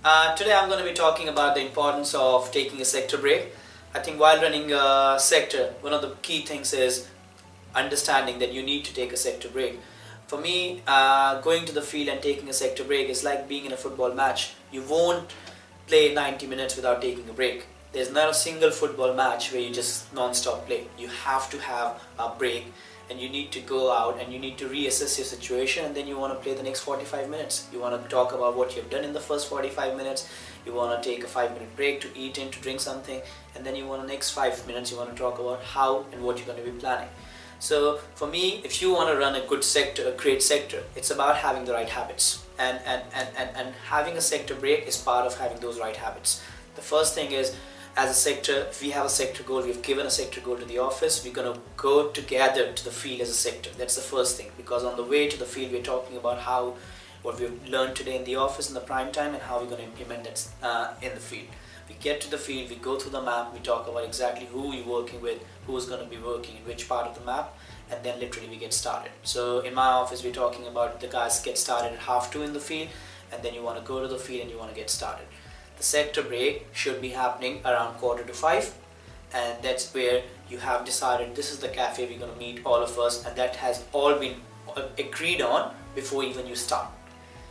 Today I'm going to be talking about the importance of taking a sector break. I think while running a sector, one of the key things is understanding that you need to take a sector break. For me, going to the field and taking a sector break is like being in a football match. You won't play 90 minutes without taking a break. There's not a single football match where you just non-stop play. You have to have a break, and you need to go out and you need to reassess your situation, and then you want to play the next 45 minutes. You want to talk about what you've done in the first 45 minutes. You want to take a 5-minute break to eat in, to drink something, and then you want the next 5 minutes you want to talk about how and what you're going to be planning. So for me, if you want to run a good sector, a great sector, it's about having the right habits, and having a sector break is part of having those right habits. The first thing is, as a sector, if we have a sector goal, we've given a sector goal to the office, we're going to go together to the field as a sector. That's the first thing, because on the way to the field we're talking about what we've learned today in the office in the prime time and how we're going to implement that in the field. We get to the field, we go through the map, we talk about exactly who we're working with, who's going to be working in which part of the map, and then literally we get started. So in my office we're talking about the guys get started at 2:30 in the field, and then you want to go to the field and you want to get started. The sector break should be happening around 4:45, and that's where you have decided this is the cafe we're going to meet all of us, and that has all been agreed on before even you start,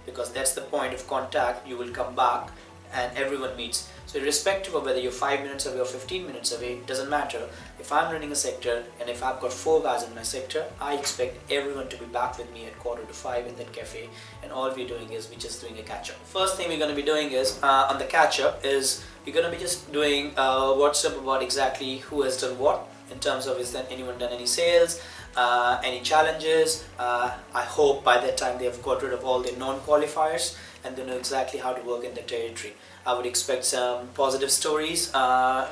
because that's the point of contact. You will come back and everyone meets. So irrespective of whether you're 5 minutes away or 15 minutes away, it doesn't matter. If I'm running a sector and if I've got 4 guys in my sector, I expect everyone to be back with me at 4:45 in that cafe, and all we're doing is we're just doing a catch-up. First thing we're going to be doing is, on the catch-up, is we're going to be just doing WhatsApp about exactly who has done what, in terms of is there anyone done any sales, any challenges. I hope by that time they have got rid of all the non-qualifiers and they know exactly how to work in the territory. I would expect some positive stories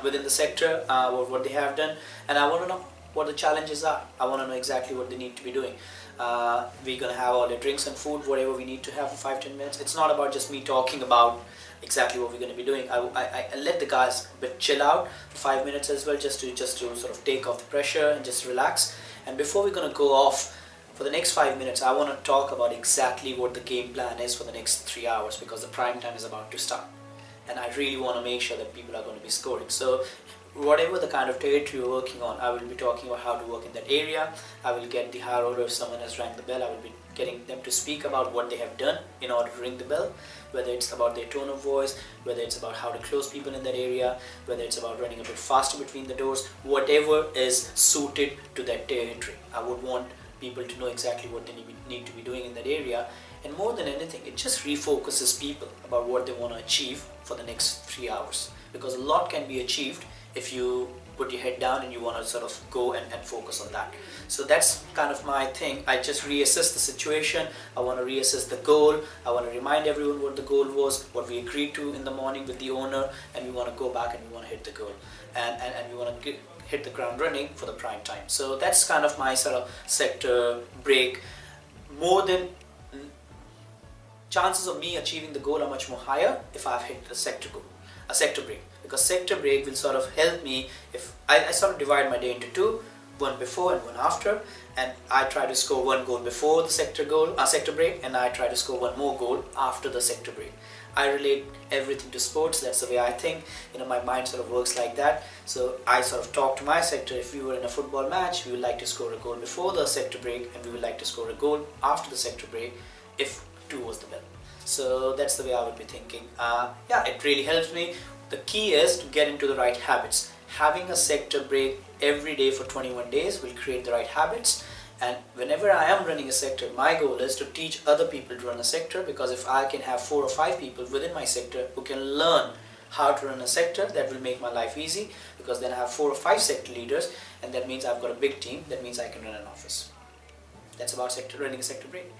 within the sector, what they have done, and I want to know what the challenges are. I want to know exactly what they need to be doing. We're going to have all the drinks and food, whatever we need to have for 5-10 minutes. It's not about just me talking about exactly what we're going to be doing. I let the guys a bit chill out for 5 minutes as well, just to sort of take off the pressure and just relax. And before we're going to go off, for the next 5 minutes, I want to talk about exactly what the game plan is for the next 3 hours, because the prime time is about to start. And I really want to make sure that people are going to be scoring. So whatever the kind of territory you're working on, I will be talking about how to work in that area. I will get the higher order. If someone has rang the bell, I will be getting them to speak about what they have done in order to ring the bell, whether it's about their tone of voice, whether it's about how to close people in that area, whether it's about running a bit faster between the doors, whatever is suited to that territory. I would want people to know exactly what they need to be doing in that area. And more than anything, it just refocuses people about what they want to achieve for the next 3 hours, because a lot can be achieved if you put your head down and you want to sort of go and focus on that. So that's kind of my thing. I just reassess the situation. I want to reassess the goal. I want to remind everyone what the goal was, what we agreed to in the morning with the owner, and we want to go back and we want to hit the goal, and we want to hit the ground running for the prime time. So that's kind of my sort of sector break. More than chances of me achieving the goal are much more higher if I've hit a sector goal, a sector break, because sector break will sort of help me. If I sort of divide my day into 2, one before and one after, and I try to score 1 goal before the sector break, and I try to score 1 more goal after the sector break. I relate everything to sports. That's the way I think. My mind sort of works like that. So I sort of talk to my sector. If we were in a football match, we would like to score a goal before the sector break, and we would like to score a goal after the sector break if 2 was the bell. So that's the way I would be thinking. Yeah, it really helps me. The key is to get into the right habits. Having a sector break every day for 21 days will create the right habits. And whenever I am running a sector, my goal is to teach other people to run a sector, because if I can have 4 or 5 people within my sector who can learn how to run a sector, that will make my life easy, because then I have 4 or 5 sector leaders, and that means I've got a big team. That means I can run an office. That's about running a sector break.